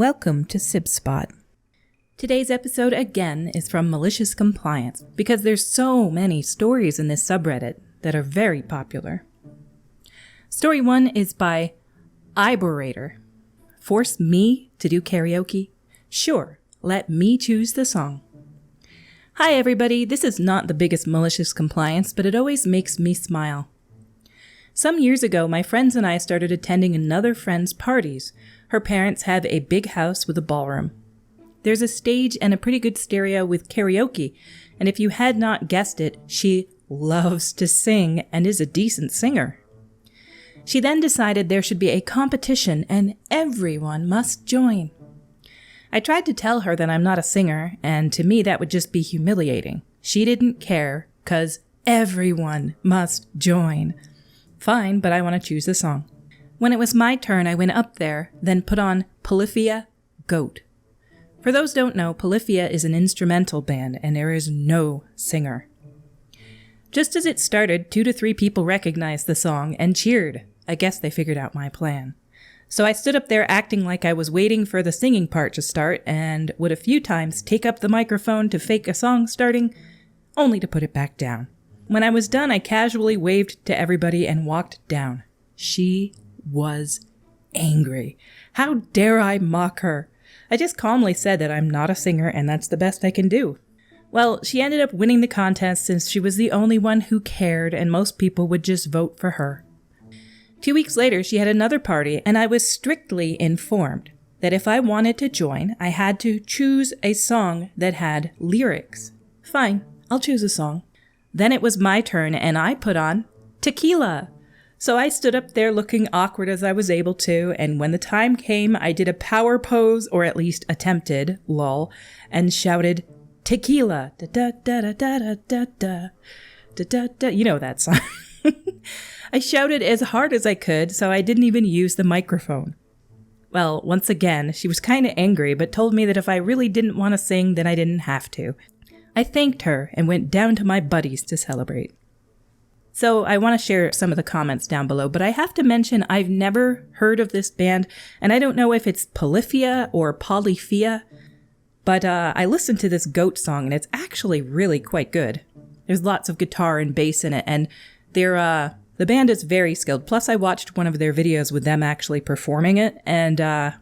Welcome to Sib Spot. Today's episode again is from Malicious Compliance because there's so many stories in this subreddit that are very popular. Story 1 is by Iborator. Force me to do karaoke? Sure, let me choose the song. Hi everybody, this is not the biggest Malicious Compliance, but it always makes me smile. Some years ago, my friends and I started attending another friend's parties. Her parents have a big house with a ballroom. There's a stage and a pretty good stereo with karaoke, and if you had not guessed it, she loves to sing and is a decent singer. She then decided there should be a competition and everyone must join. I tried to tell her that I'm not a singer, and to me that would just be humiliating. She didn't care, 'cause everyone must join. Fine, but I want to choose the song. When it was my turn, I went up there, then put on Polyphia, Goat. For those who don't know, Polyphia is an instrumental band, and there is no singer. Just as it started, 2 to 3 people recognized the song and cheered. I guess they figured out my plan. So I stood up there acting like I was waiting for the singing part to start, and would a few times take up the microphone to fake a song starting, only to put it back down. When I was done, I casually waved to everybody and walked down. She was angry. How dare I mock her? I just calmly said that I'm not a singer and that's the best I can do. Well, she ended up winning the contest since she was the only one who cared and most people would just vote for her. 2 weeks later, she had another party and I was strictly informed that if I wanted to join, I had to choose a song that had lyrics. Fine, I'll choose a song. Then it was my turn and I put on Tequila. So I stood up there looking awkward as I was able to, and when the time came, I did a power pose, or at least attempted, lol, and shouted, Tequila, da-da-da-da-da-da-da, da-da-da, you know that song. I shouted as hard as I could, so I didn't even use the microphone. Well, once again, she was kind of angry, but told me that if I really didn't want to sing, then I didn't have to. I thanked her and went down to my buddies to celebrate. So I want to share some of the comments down below, but I have to mention I've never heard of this band, and I don't know if it's Polyphia or Polyphia, but I listened to this Goat song, and it's actually really quite good. There's lots of guitar and bass in it, and the band is very skilled. Plus, I watched one of their videos with them actually performing it, and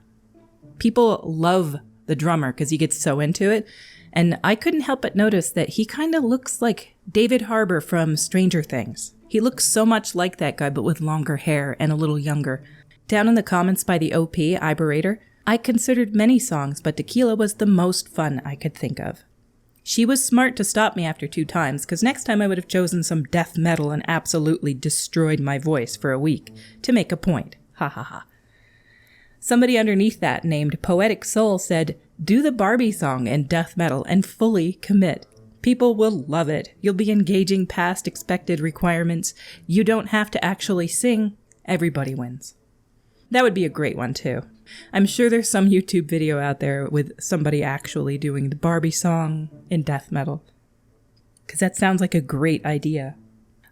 people love the drummer because he gets so into it. And I couldn't help but notice that he kind of looks like David Harbour from Stranger Things. He looks so much like that guy, but with longer hair and a little younger. Down in the comments by the OP, Iborator, I considered many songs, but Tequila was the most fun I could think of. She was smart to stop me after 2 times, because next time I would have chosen some death metal and absolutely destroyed my voice for a week to make a point. Ha ha ha. Somebody underneath that, named Poetic Soul, said, do the Barbie song in death metal and fully commit. People will love it. You'll be engaging past expected requirements. You don't have to actually sing. Everybody wins. That would be a great one too. I'm sure there's some YouTube video out there with somebody actually doing the Barbie song in death metal. Because that sounds like a great idea.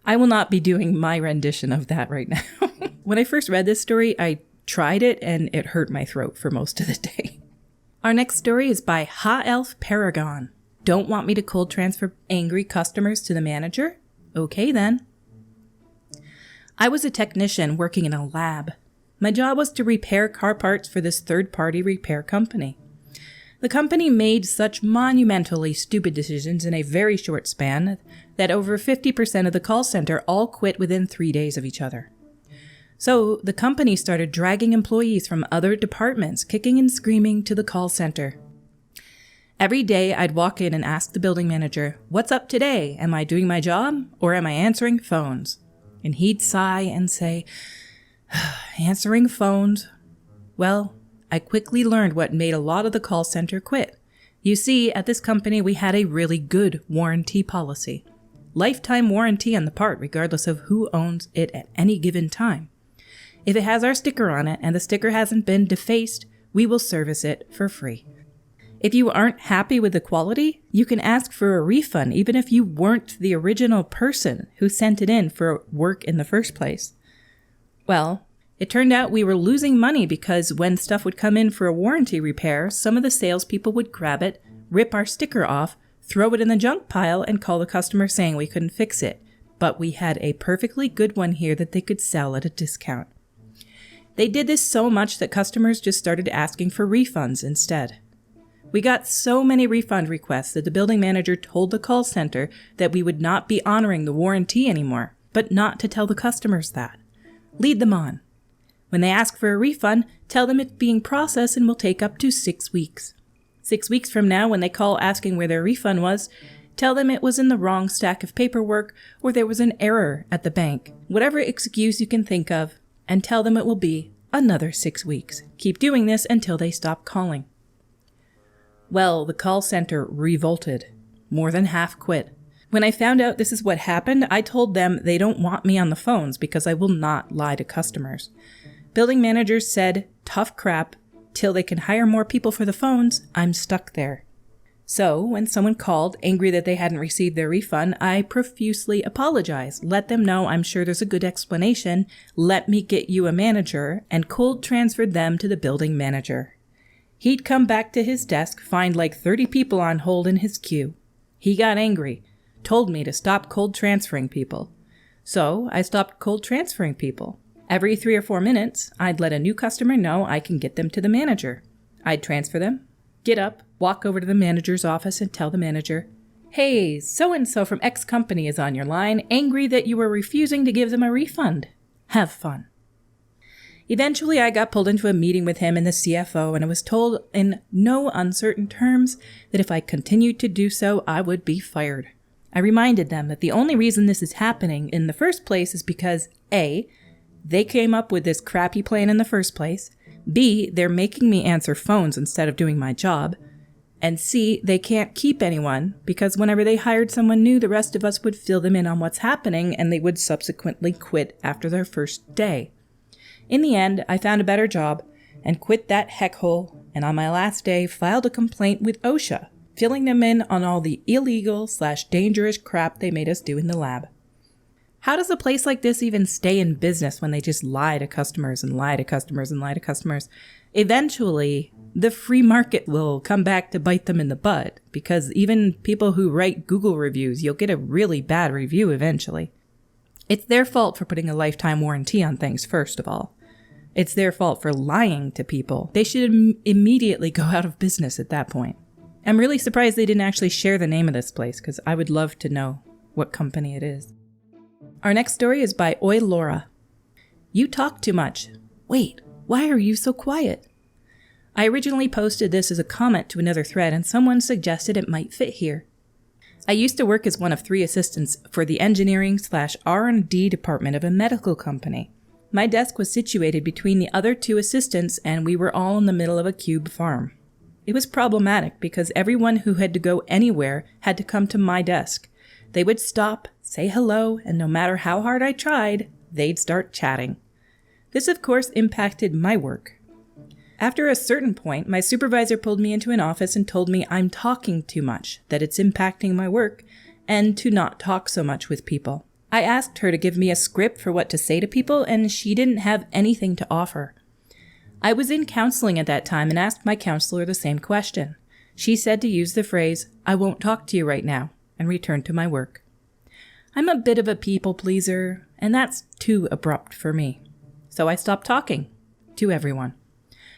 I will not be doing my rendition of that right now. When I first read this story, I tried it and it hurt my throat for most of the day. Our next story is by Ha Elf Paragon. Don't want me to cold transfer angry customers to the manager? Okay then. I was a technician working in a lab. My job was to repair car parts for this third-party repair company. The company made such monumentally stupid decisions in a very short span that over 50% of the call center all quit within 3 days of each other. So the company started dragging employees from other departments, kicking and screaming, to the call center. Every day I'd walk in and ask the building manager, what's up today? Am I doing my job or am I answering phones? And he'd sigh and say, answering phones. Well, I quickly learned what made a lot of the call center quit. You see, at this company we had a really good warranty policy. Lifetime warranty on the part regardless of who owns it at any given time. If it has our sticker on it and the sticker hasn't been defaced, we will service it for free. If you aren't happy with the quality, you can ask for a refund even if you weren't the original person who sent it in for work in the first place. Well, It turned out we were losing money because when stuff would come in for a warranty repair, some of the salespeople would grab it, rip our sticker off, throw it in the junk pile, and call the customer saying we couldn't fix it. But we had a perfectly good one here that they could sell at a discount. They did this so much that customers just started asking for refunds instead. We got so many refund requests that the building manager told the call center that we would not be honoring the warranty anymore, but not to tell the customers that. Lead them on. When they ask for a refund, tell them it's being processed and will take up to 6 weeks. 6 weeks from now, when they call asking where their refund was, tell them it was in the wrong stack of paperwork or there was an error at the bank. Whatever excuse you can think of, and tell them it will be another 6 weeks. Keep doing this until they stop calling. Well, the call center revolted. More than half quit. When I found out this is what happened, I told them they don't want me on the phones because I will not lie to customers. Building managers said, tough crap, till they can hire more people for the phones, I'm stuck there. So, when someone called, angry that they hadn't received their refund, I profusely apologized, let them know I'm sure there's a good explanation, let me get you a manager, and cold transferred them to the building manager. He'd come back to his desk, find like 30 people on hold in his queue. He got angry, told me to stop cold transferring people. So I stopped cold transferring people. Every 3 or 4 minutes, I'd let a new customer know I can get them to the manager. I'd transfer them, get up, walk over to the manager's office and tell the manager, "Hey, so-and-so from X company is on your line, angry that you were refusing to give them a refund. Have fun." Eventually, I got pulled into a meeting with him and the CFO, and I was told in no uncertain terms that if I continued to do so, I would be fired. I reminded them that the only reason this is happening in the first place is because A, they came up with this crappy plan in the first place, B, they're making me answer phones instead of doing my job, and C, they can't keep anyone because whenever they hired someone new, the rest of us would fill them in on what's happening and they would subsequently quit after their first day. In the end, I found a better job and quit that heck hole, and on my last day filed a complaint with OSHA, filling them in on all the illegal/dangerous crap they made us do in the lab. How does a place like this even stay in business when they just lie to customers and lie to customers and lie to customers? Eventually, the free market will come back to bite them in the butt, because even people who write Google reviews, you'll get a really bad review eventually. It's their fault for putting a lifetime warranty on things, first of all. It's their fault for lying to people. They should immediately go out of business at that point. I'm really surprised they didn't actually share the name of this place, because I would love to know what company it is. Our next story is by Oi Laura. You talk too much. Wait, why are you so quiet? I originally posted this as a comment to another thread, and someone suggested it might fit here. I used to work as one of 3 assistants for the engineering/R&D department of a medical company. My desk was situated between the other 2 assistants, and we were all in the middle of a cube farm. It was problematic because everyone who had to go anywhere had to come to my desk. They would stop, say hello, and no matter how hard I tried, they'd start chatting. This, of course, impacted my work. After a certain point, my supervisor pulled me into an office and told me I'm talking too much, that it's impacting my work, and to not talk so much with people. I asked her to give me a script for what to say to people, and she didn't have anything to offer. I was in counseling at that time and asked my counselor the same question. She said to use the phrase, "I won't talk to you right now," and return to my work. I'm a bit of a people pleaser, and that's too abrupt for me. So I stopped talking to everyone.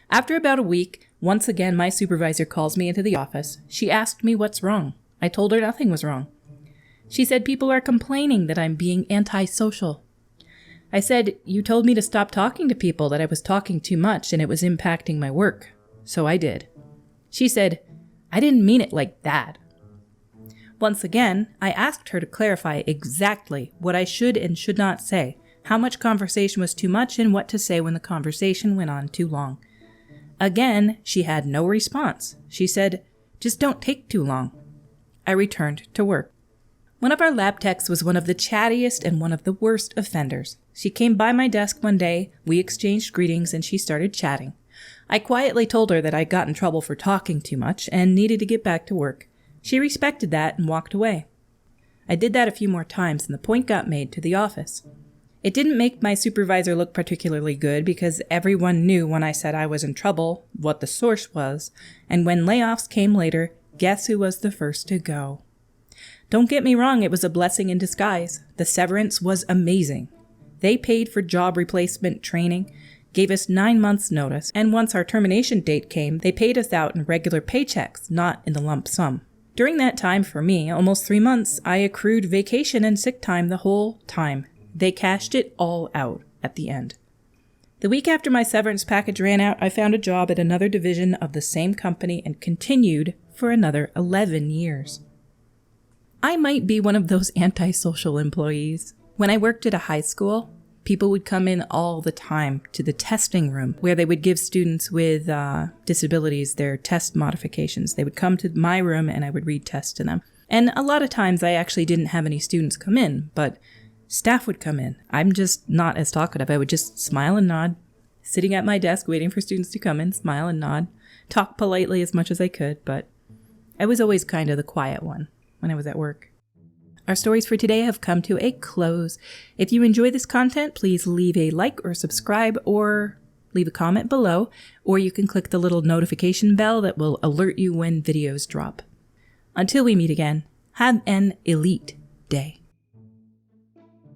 After about a week, once again my supervisor calls me into the office. She asked me what's wrong. I told her nothing was wrong. She said people are complaining that I'm being antisocial. I said, "You told me to stop talking to people, that I was talking too much and it was impacting my work." So I did. She said, "I didn't mean it like that." Once again, I asked her to clarify exactly what I should and should not say, how much conversation was too much, and what to say when the conversation went on too long. Again, she had no response. She said, "Just don't take too long." I returned to work. One of our lab techs was one of the chattiest and one of the worst offenders. She came by my desk one day, we exchanged greetings, and she started chatting. I quietly told her that I got in trouble for talking too much and needed to get back to work. She respected that and walked away. I did that a few more times, and the point got made to the office. It didn't make my supervisor look particularly good because everyone knew when I said I was in trouble what the source was, and when layoffs came later, guess who was the first to go? Don't get me wrong, it was a blessing in disguise. The severance was amazing. They paid for job replacement training, gave us 9 months notice, and once our termination date came, they paid us out in regular paychecks, not in the lump sum. During that time, for me, almost 3 months, I accrued vacation and sick time the whole time. They cashed it all out at the end. The week after my severance package ran out, I found a job at another division of the same company and continued for another 11 years. I might be one of those antisocial employees. When I worked at a high school, people would come in all the time to the testing room where they would give students with disabilities their test modifications. They would come to my room and I would read tests to them. And a lot of times I actually didn't have any students come in, but staff would come in. I'm just not as talkative. I would just smile and nod, sitting at my desk waiting for students to come in, smile and nod, talk politely as much as I could, but I was always kind of the quiet one when I was at work. Our stories for today have come to a close. If you enjoy this content, please leave a like or subscribe or leave a comment below, or you can click the little notification bell that will alert you when videos drop. Until we meet again, have an elite day.